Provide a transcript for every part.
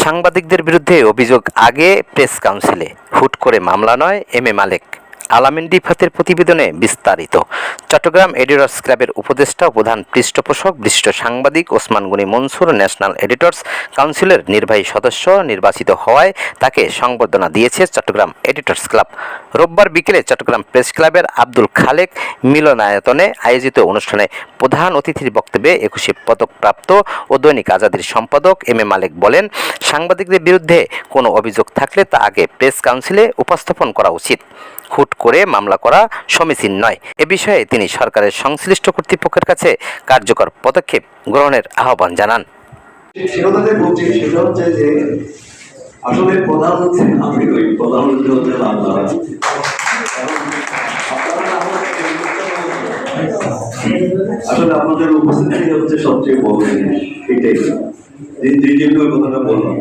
সাংবাদিকদের বিরুদ্ধে অভিযোগ আগে প্রেস কাউন্সিলে, হুট করে মামলা নয়। এম এ মালেক, আলামিন রিফাতের প্রতিবেদনে বিস্তারিত। চট্টগ্রাম এডিটর্স ক্লাবের উপদেষ্টা ও প্রধান পৃষ্ঠপোষক বিশিষ্ট সাংবাদিক ওসমান গনি মনসুর ন্যাশনাল এডিটর্স কাউন্সিলের নির্বাহী সদস্য নির্বাচিত হওয়ায় তাকে সংবর্ধনা দিয়েছে চট্টগ্রাম এডিটর্স ক্লাব। রোববার বিকেলে চট্টগ্রাম প্রেস ক্লাবের আব্দুল খালেক মিলনায়তনে আয়োজিত অনুষ্ঠানে প্রধান অতিথির বক্তব্যে 21 পদকপ্রাপ্ত ও দৈনিক আজাদীর সম্পাদক এম এ মালেক বলেন, সাংবাদিকদের বিরুদ্ধে কোনো অভিযোগ থাকলে তা আগে প্রেস কাউন্সিলে উপস্থাপন করা উচিত, হুট করে মামলা করা সমীচীন নয়। এ বিষয়ে তিনি সরকারের সংশ্লিষ্ট কর্তৃপক্ষের কাছে কার্যকর পদক্ষেপ গ্রহণের আহ্বান জানান। আসলে প্রধানমন্ত্রী আমি নই, প্রধানমন্ত্রী হচ্ছেন আপনারা। আসলে আপনাদের উপস্থিতি হচ্ছে সবচেয়ে বড় জিনিস, এটাই যে কথাটা বললাম।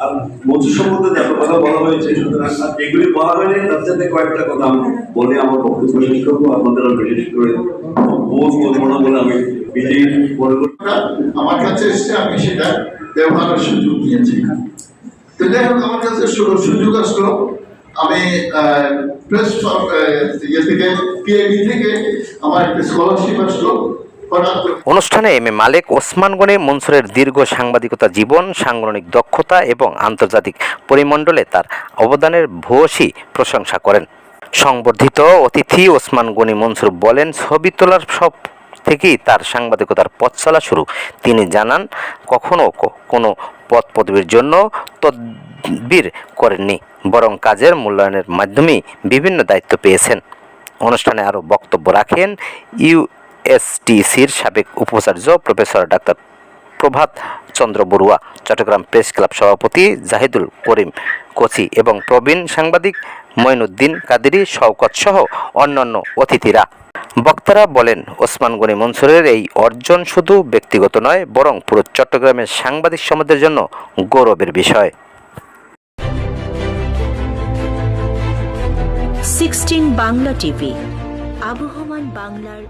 আর মজুর সম্বন্ধে যত কথা বলা হয়েছে, সুতরাং এগুলি বলা হয়নি, তার সাথে কয়েকটা কথা আমি বলে আমার বক্তব্য শেষ করবো। আপনাদের বিশেষ করে বোধ করবো না বলে আমি বিজয়ী মনে করি। আমার কাছে এসে আমি সেটা ব্যবহারের সুযোগ দিয়েছি। তো যাই হোক, আমার কাছে সুযোগ আসলো, আমি প্রেস থেকে পিআইবি থেকে আমার একটা স্কলারশিপ আসলো। অনুষ্ঠানে এম এ মালেক ওসমান গনি মনসুরের দীর্ঘ সাংবাদিকতা জীবন, সাংগঠনিক দক্ষতা এবং আন্তর্জাতিক পরিমণ্ডলে তার অবদানের ভূয়সী প্রশংসা করেন। সংবর্ধিত অতিথি ওসমান গনি মনসুর বলেন, ছবি তোলার সব থেকেই তার সাংবাদিকতার পথ চলা শুরু। তিনি জানান, কখনো কোনো পদ পদবীর জন্য তদবির করেননি, বরং কাজের মূল্যায়নের মাধ্যমেই বিভিন্ন দায়িত্ব পেয়েছেন। অনুষ্ঠানে আরও বক্তব্য রাখেন ইউএসটিসির সাবেক উপাচার্য প্রফেসর ডাক্তার প্রভাত চন্দ্র বড়ুয়া, চট্টগ্রাম প্রেস ক্লাব সভাপতি জাহিদুল করিম কোচি এবং প্রবীণ সাংবাদিক মঈনুদ্দিন কাদেরী শওকত সহ অন্যান্য অতিথিরা। বক্তারা বলেন, ওসমান গনি মনসুরের এই অর্জন শুধু ব্যক্তিগত নয়, বরং পুরো চট্টগ্রামের সাংবাদিক সমাজের জন্য গৌরবের বিষয়। 16 বাংলা টিভি, আবহমান বাংলার